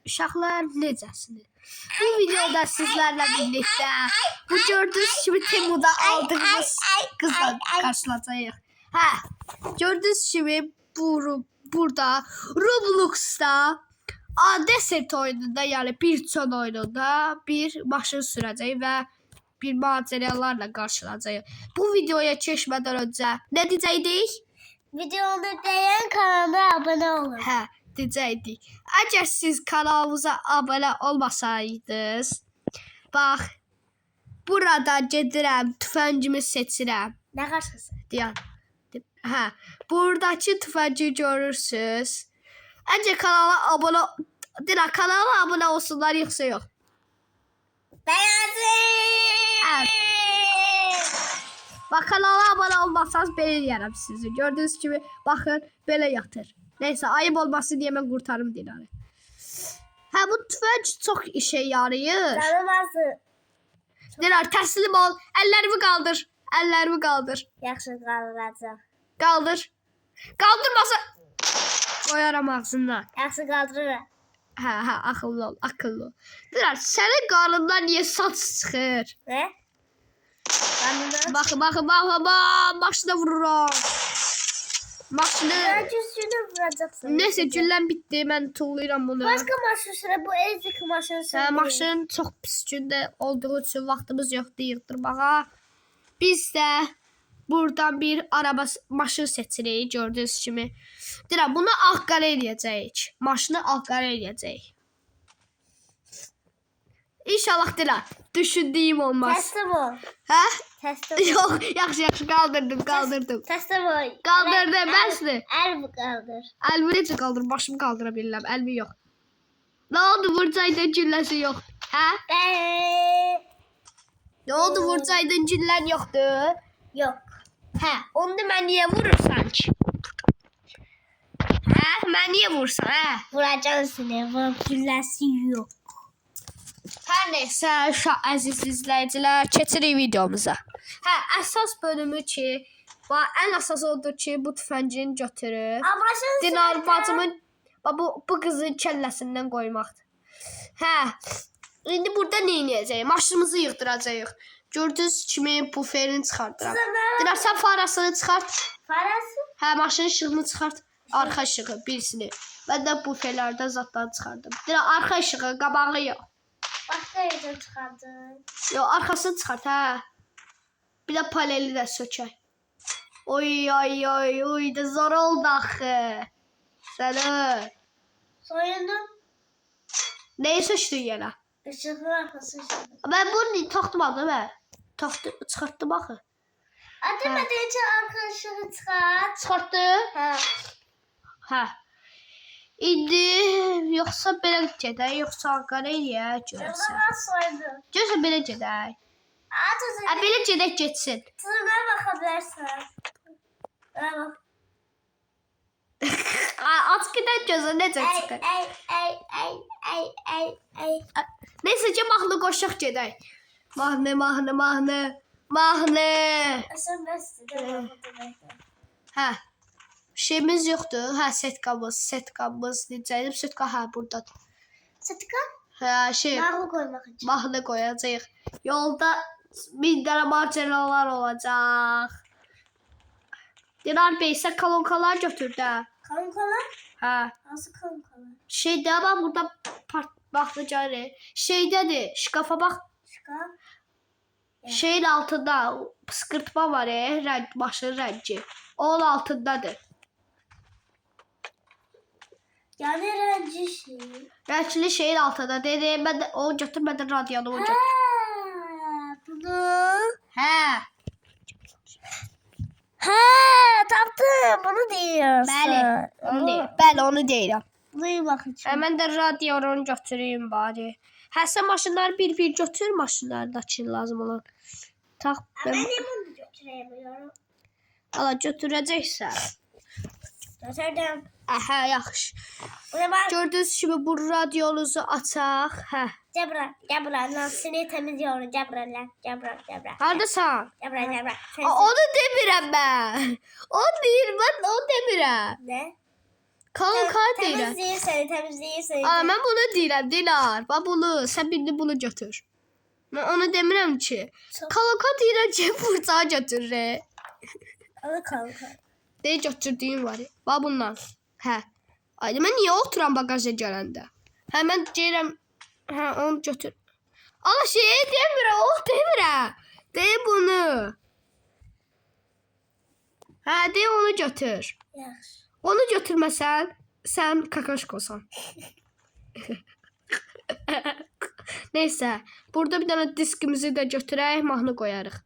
uşaqlar necəsiniz? Bu videoda sizlerle birlikte bu gördüğünüz gibi Temu'da aldığımız kızla karşılaşacağıq. Gördüğünüz gibi burada Roblox'ta Desert oyununda, yani bir çöl oyununda bir maşın sürəcəyik və bir maceralarla karşılaşacağıq. Bu videoya geçmeden önce ne diyəcəkdik? Videonu beğen, kanala abone olun. Diyəcəkdik. Əgər siz kanalımıza abone olmasaydınız, bax, burada gedirəm, tüfəngimi seçirəm. Ne karşısı? Deyən. Buradakı tüfəngi görürsünüz. Əgər kanala abone olsunlar, yoxsa yox. Beğensin. Bax, kanala abone olmasanız belə eləyərəm sizi. Gördüğünüz gibi baxın, belə yatır. Neyse, ayıp olmasın diye ben kurtarım Dilar'ı. Bu tüfəng çok işe yarayır. Tanımazsın. Dilar, təslim ol. Əllərimi qaldır. Əllərimi qaldır. Yaxşı kaldıracağım. Qaldır. Qaldırmasa qoyaram ağzından. Yaxşı kaldırırım. Akıllı ol, akıllı ol. Dilar, sənin qarnından niye saç çıxır? Ne? Baxın, maşına vururam. Maşını. Öncüsünü vuracaksın. Neyse, güllən bitdi. Mən tullayıram bunu. Başka maşın süre, bu ezik maşın süre. Maşın çox pis gündə olduğu üçün vaxtımız yoxdur yığdırmağa. Biz də buradan bir maşın seçirik, gördüğünüz kimi. Deyirəm, bunu ağqara eləyəcəyik. Maşını ağqara eləyəcəyik. İnşallah Dilar, düşündüyüm olmaz. Teslim ol. Teslim ol. Yok, yaxşı, kaldırdım. Teslim ol. Kaldırdım, bəsdir. El bu kaldır. Əlimi necə qaldır? Başımı qaldıra bilirəm, əlimi yox. Ne oldu, vursaydın gülləsi yox. Ne oldu, vursaydın güllən yoxdur? Yok. Onu da mən niyə vurursan ki? Mən niyə vursan, Vuracaksın seni. Bunun küllesi yok. Hər neysə, əziz izləyicilər, keçirik videomuza. Əsas bölümü ki, ən əsas odur ki, bu tüfəngini götürüb Dinar bacımın bu qızın kəlləsindən qoymaqdır. İndi burada nə edəcəyik? Maşınımızı yığdıracağıq. Gördüyünüz kimi buferini çıxardıram. Dinar, sən farasını çıxart. Farası? Maşının işığını çıxart. Arxa işığı birisini. Mən də buferlərdən zatları çıxardım. Dinar, arxa işığı, qabağı yox. Başka yerden çıkardın. Yox, arxasını çıxart, Bir də paneli də sökək. Oy, da zor oldu axı. Səni. Soyundum. Neyi söktün yenə? Işığın arkası ışığı. Mən bunu taxtmadım, çıxartdım axı. Adem edince arka ışığı çıkart. Çıxartdı? İndi yoxsa belə gedək, yoxsa ağqara eləyək, görəsən. Ben soyundum. Görəsən belə gedək. Belə gedək getsin. Tırnağa bakabilirsin. Bravo. Aç gedək gözə necə çıxır. Neysə ki, mahnı qoşaq gedək. Mahnı. Sen besledin. Şeyimiz yoxdur. Setkamız necəydim? Setka buradadır. Setka? Mahnı koymak için. Mahnı qoyacağıq. Yolda min dənə maceralar olacaq. Dinar Bey, sən kolonkalar götür də. Kolonkalar? Nasıl kolonkalar? Şeydə, bax, burada baxlıcanı. Şeydədir, şkafa bax. Şkaf? Şeyin altında sıkırtma var, maşının rəngi. Onun altındadır. Yani renci şey. Rəngli şeyin altında. Dedim, mən də onu götürmədən radyonumu götür. Bunu. Taptım. Bunu diyorsun. Bəli, onu deyirəm. Bunu bakacağım. Mən də radyonu götüreyim bari. Sən maşınları bir götür, maşınlardakı lazım olan. Tax, Ben niye bunu götüremiyorum? ala götürəcəksən. Götürdüm. Yaxşı. Buna bak. Gördüyünüz kimi bu radyonuzu açaq. Cebra. Nasıl temizliyorum? Cebra. Hardasan? Cebra. Onu demirəm mən. Onu deyir, mən onu demirəm. Ne? Kanka deyirəm. Təmizləyirsən. Aa, mən bunu deyirəm, Dilar. Bax bunu, sən birini bunu götür. Mən onu demirəm ki. Kanka deyirəm ki, fırça götür. Al kanka. Deyə götürdüyüm var. Bax bundan. Hə. Ay, mən niyə oturam bagaja gələndə? Hə, mən deyirəm, hə, onu götür. Allah şey demirəm, demirəm. Deyə bunu. Hə, deyə onu götür. Yaxşı. Onu götürməsən, sən kakaşkosan. Neysə, burada bir dənə diskimizi də götürək, mahnı qoyarıq.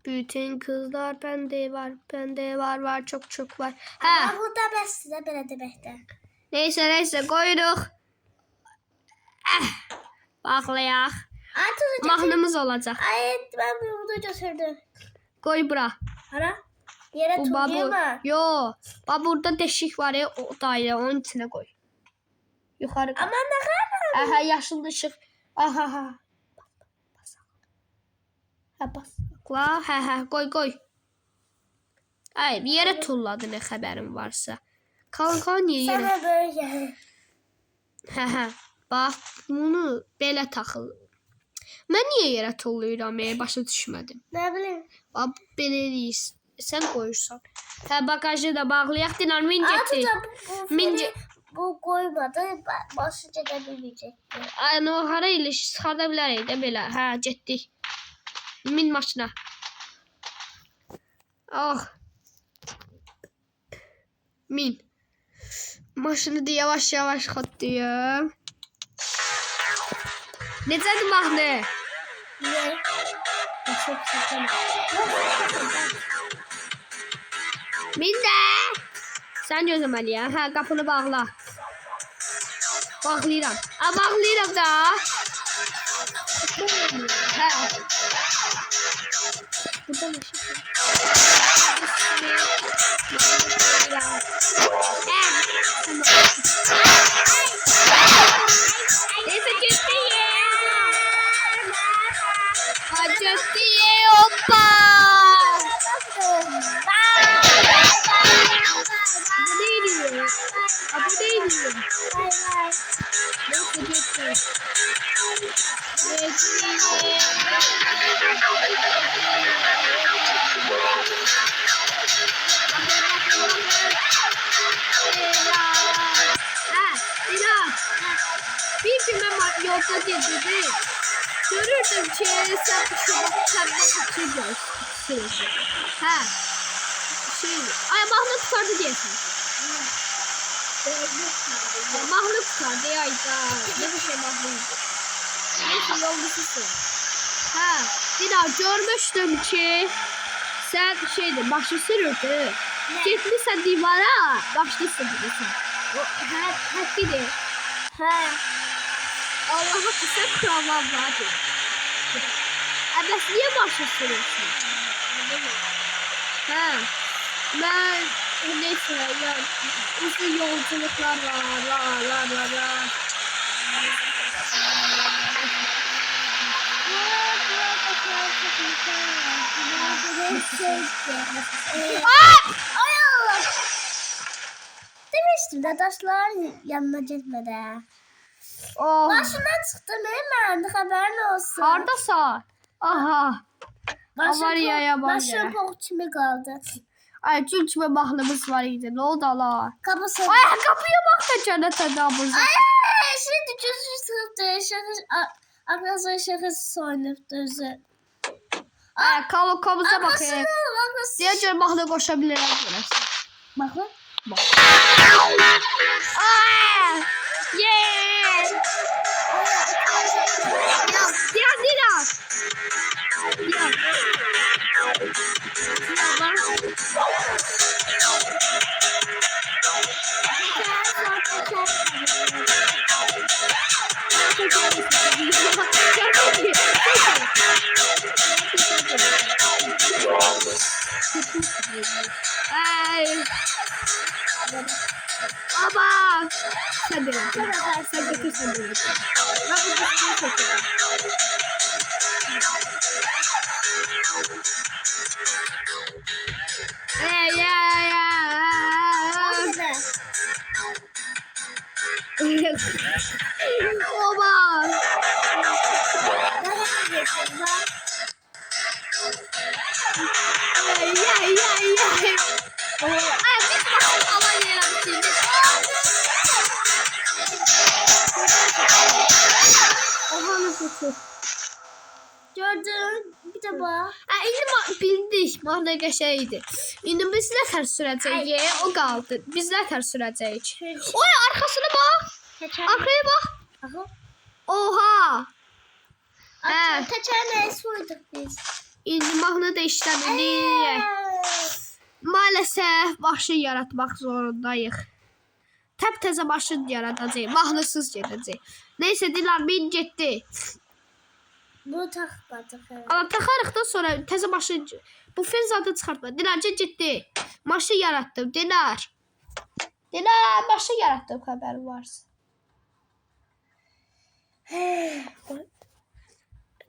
Bütün kızlar bende var, çok var. Hə. Burada bəsdir belə deməkdə. Neysə, qoyuruq. Bağlayaq. Mahnımız olacaq. Ay, mən bunu götürdüm. Qoy bura. Hara? Yerə tutuyor mu? Yo. Bax burada deşik var ya, o dairə, onun içinə qoy. Yuxarı qoy. Aman nə qədər? Aha, yaşıl ışıq. Aha. Bas. Hə, qoy. Ay, bir yerə tulladı, nə xəbərin varsa. Kanka niyə yerə? Sənə böyle. Hə. Bax, bunu belə taxıl. Mən niyə yerə tullayıram, başa düşmədim. Nə bilim. Bax, belə deyir. Sən qoyursan. Hə, bagajı da bağlayaq, Dinar, min getdik. Bu qoymadı, başı gedə bilməyəcəkdir. Ay, o hara ilə çıxarda bilərik də belə. Hə, getdik. Min maşına. Ah. Min. Maşını da yavaş xatlayım. Necədir mahnı? Niyə? Çok sakın. Min də. Sən gözləməliyəm. Hə, qapını bağla. Bağlayıram. Bağlayıram da. Hə. Burada neyse ciddiye. Ciddiye hoppa. Bu neydi? Neyse bir gün ben yolda gezdim. Görürdüm ki sen bir şey ha. Ay mahnı tutardı diyesin. Mahnı tutardı ya ne bir şey mahnıydı. Neyse yolcususun. Ha, Dinar görmüştüm ki sen başı sürürdü. Gitmişsen divara, başlı sürürdün. Hep gidi. Allah'a kısa kravam vardı. Bəs niye başı sürürsün? Ha, ben neyse ya uzun yolculuklar var. Ay Allah. Demiştim de daşların yanına gitmedi. Başından çıktım hemen haberin olsun. Haradasa? Aha. Avariyaya bak ya. Başım pok kimi kaldı. Ay çünkü mahnımız var idi. Ne oldu Allah? Kapısı. Ay kapıya bak da cennete nabızı. Ay şimdi gözü sıktı. Arkadaşlar şakası oynayıp düzü. Ay kavukamıza bakayım. Arkasını. Diğer mahnı koşabilirim. Bakın. Ay! Yeah! Diğer. Ay. Baba. Sen de sen götür sen de. Ben bu kısmını çekeceğim. Yeah. Oba. Ay. Ay biz maşın hava yerim. Oha nasıl? Gördün bir de bak. İndi bildik mahnə şeydi. İndi biz nə tər sürəcəyik? O qaldı. Biz nə tər sürəcəyik? Oy arkasına bak. Arkaya bak. Aha. Oha. Hə. Keçen soyduk biz. İndi mahnı da işləmirik. Maalesef maşın yaratmak zorundayıq. Təptəzə maşın yaradacağıq. Mahnısız gedəcək. Neyse Dilan bin getdi. Bu takmadık. Ama taxarıq da sonra təzə maşın. Bu Firzadı çıxartma. Dinar getdi. Maşın yarattım. Dinar maşın yarattım xəbərin varsa.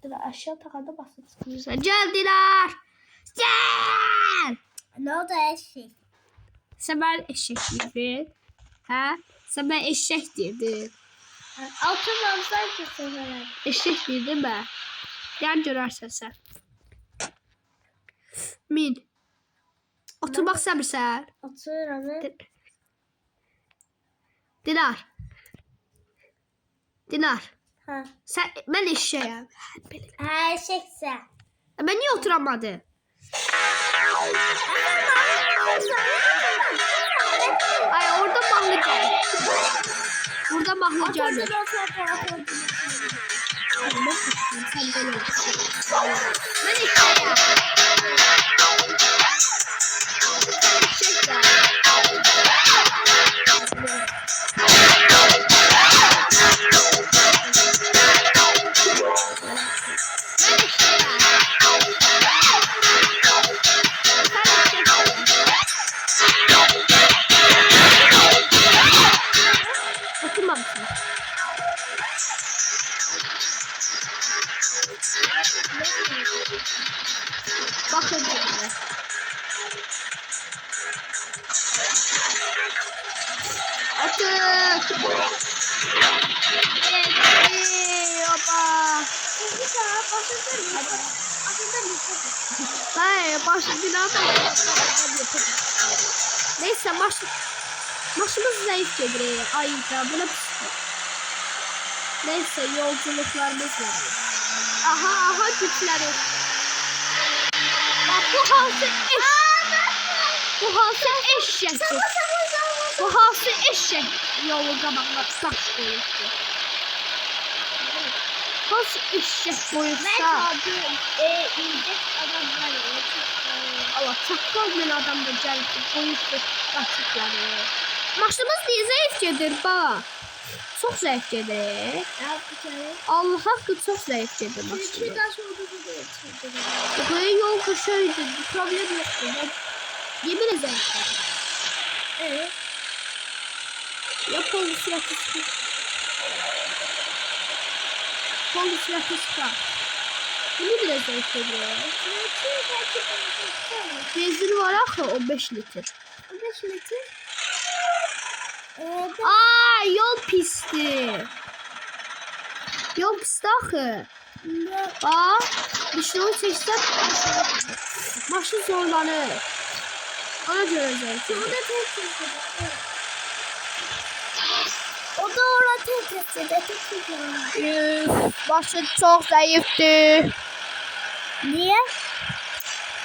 Dinar aşağı taxanda basıb çıxırsan. Gəl Dinar. Gəl. Ne oldu eşek? Sən mən eşək deyirdin. Hə? Sən mən eşək deyirdin. Oturmamızdan kesin. Eşək deyirdin mən. Gəl görərsən sən. Min. Oturmaq istəmirsən? Otururam. Dinar. Ha. Mən eşəyəm. Ha eşekse. Mən niyə oturamadım? Ay orada mahnı gəlir. Burada mahnı gəlir. Mən eşəyəm. Oturmamışsın. Bakın böyle. Atın. Hoppa. Hayır, başlı binada. Neyse maşımız zayıf gelir. Ay da buna neyse yolculuklarımız var. Aha güçleri. Bak bu halsı eşek. Bu halsı eşek yolu qabağına daş qoyubdu. Halsı eşek qoyubsa. Allah çaqqal bir adam da gəlib qoyubdu qaçıqları. Maşımız niyə zəif gedir bak. Çok zayıf gedir. Allah haqqı çok zayıf gedir maşımız. Böyle yol kışıydı. Problem yoktu. Yemin ederim. Evet. Yapalım silahı sıkı. Yapalım silahı sıkı. Bunu bile zayıf ediyor. Benzin var akı 15 litre. 15 litre? Aa yol pisti. Yol pisti akı. Aa dışarı seçsen maşın zorlanır. Ona göre zayıf. O da orada tek maşın çok zayıftı. Niye?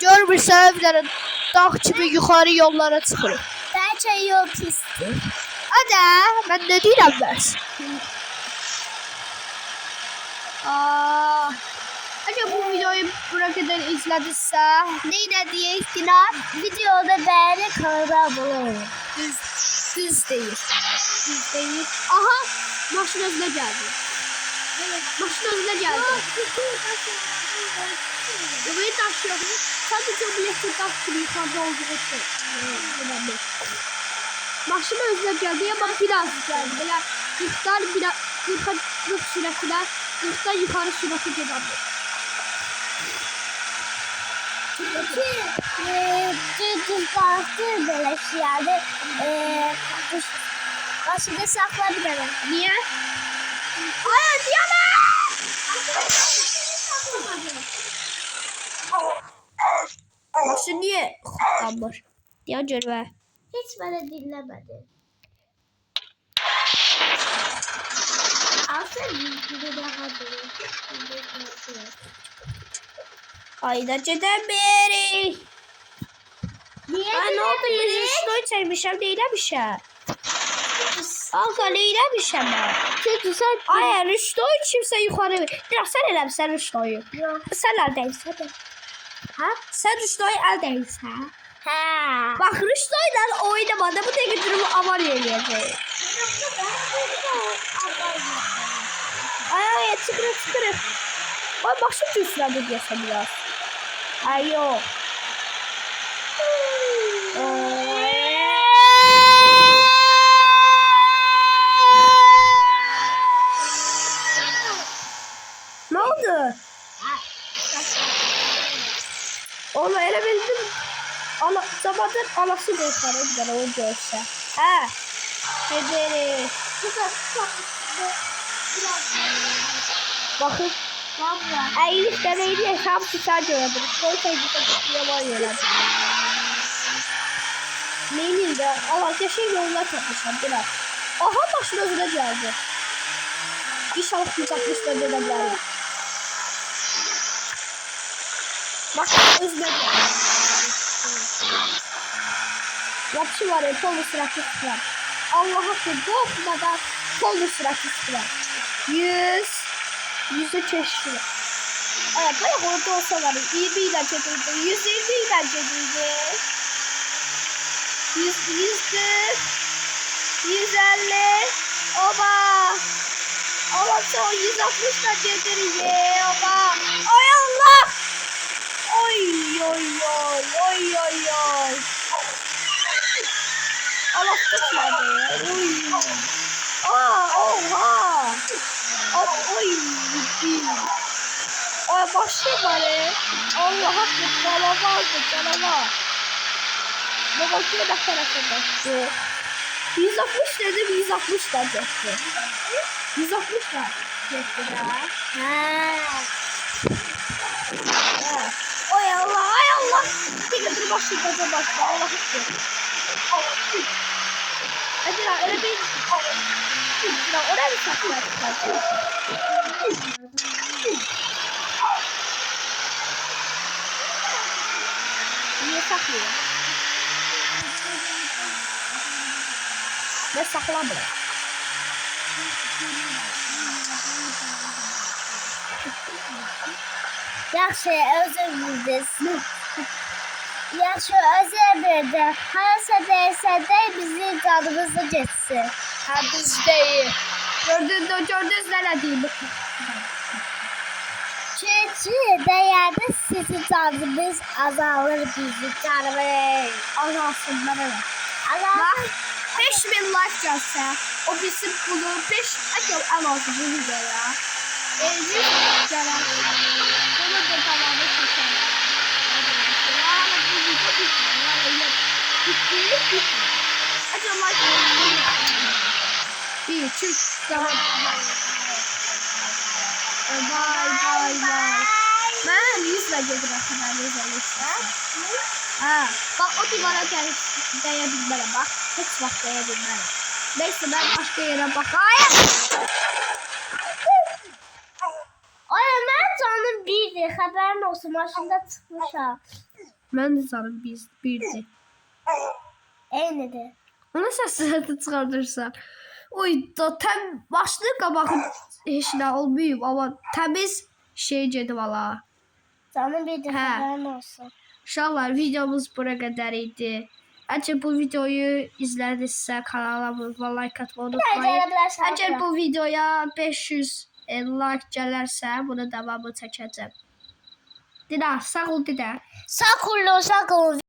Görmürsən evlərin dağ kimi yuxarı yollara çıxır. Bence yol pisti. Hadi ben ne deyirəm bəs? Eğer bu videoyu buraya kadar izlediyse ne diyeyim Dinar? Videoda beğeni kanala abone olun. Düz değil. Düz değil. Aha maşın özüne geldi. Maşın özüne geldi. Burayı taşıyor. Sadece o bilekli taş gibi yukarıda olduğu için. Önemli. Maşın özüne geldi ama biraz geldi. Böyle 40'dan biraz 40 süratler 40'dan yukarı sürati geldi. Düz baktı böyle şeylerde Başında sakla bir tane. Niye? Hayır diyemem. Başın niye kullanmır? Diye görme. Hiç beni dinlemedi. Alsın bir daha durur. Ayda ceden beri. Niye Aa, ne oldu? dinlemedi? Rüştoy çekmişim neylemişim? Kanka neylemişim ben? Çünkü sen... Ay Rüştoy kimse yukarı. Biraz sen eləmişsən Rüştoyu. Yok. Sen əldəysən. Ha? Sen Rüştoy əldəysən. Ha. Bak Rüştoyla oynamada bu tek durumu avar eləyəcək. Ay çıkırıq. Ay başım düşürədi deyəsən biraz. Ay yok. Ne oldu? Onu elə bildim. Zamandır anası da yukarı gider o görse. He. Dederi. Bakın. Eğilip deneydi hesabı sen gördün. Koysaydı da yalan yönedim. Neyinin de Allah yaşayın yoluna takmışlar biraz. Aha başına özüne geldi. İnşallah kutlatmışlar dedemleri. Bak özüne geldi. Yapışı var ya polo süratli sıkılar. Allah'a kul korkmadan polo süratli sıkılar. 100'e çeşitli. Evet bayağı orada olsalar 20 ile çekildi. 120 ile çekildi. 140 150 oba. Allah son 160 ile çekildi oba. Ay Allah. Oy oy oy oy oy oy. Allah tutmadı. Oy. Oha. Oy gitti. Ay başım var ya. Allah'a canavar. Baba şöyle bak tarafına. 160 dedim 160 da geçti. 160 da geçti daha. Ay Allah. Bir başlayacağız başla. Allah'a şükür. Hadi lan öyle bir... Lan oraya bir saklar. Niye saklıyor? Ne saklamıyor? Yaxşı, özür dilerim. Yaxşı, özür dilerim. Harasa dersə də bizim canımızı geçsin. Ha biz değil. Gördünüz ne diyeyim. Çünkü değerde sizin canımız azalır bizim canımız. Azalsın bana ne? Bak 5000 like gelse o bizim bunu 5 en az bu videoya 100 gelen bunu da tamamı çekelim. Yani bu video bitti. Acaba like bir çift daha. Bye. Ben 100 verecektim arkadaşlar. 100 Ha, bak o divara değebilmem bak. Hiç vakit değebilmem. Neyse ben başka yere bakayım. Ay ben canım birdi. Haberin olsun. Maşında çıkmışam. Ben de sanırım birdi. Eynidir. Ona sesini çıkartırsan. Oy da tem başlı qabağın heç nə olmayıb ama təmiz şey gedim valla. Canım birdi. Haberin olsun. İnşallah videomuz buraya kadar idi. Eğer bu videoyu izlediyse kanalıma like atmayı unutmayın. Eğer bu videoya 500 like gelirse bunu devamı çekeceğim. Dida sağ ol Dida. Sağ olun.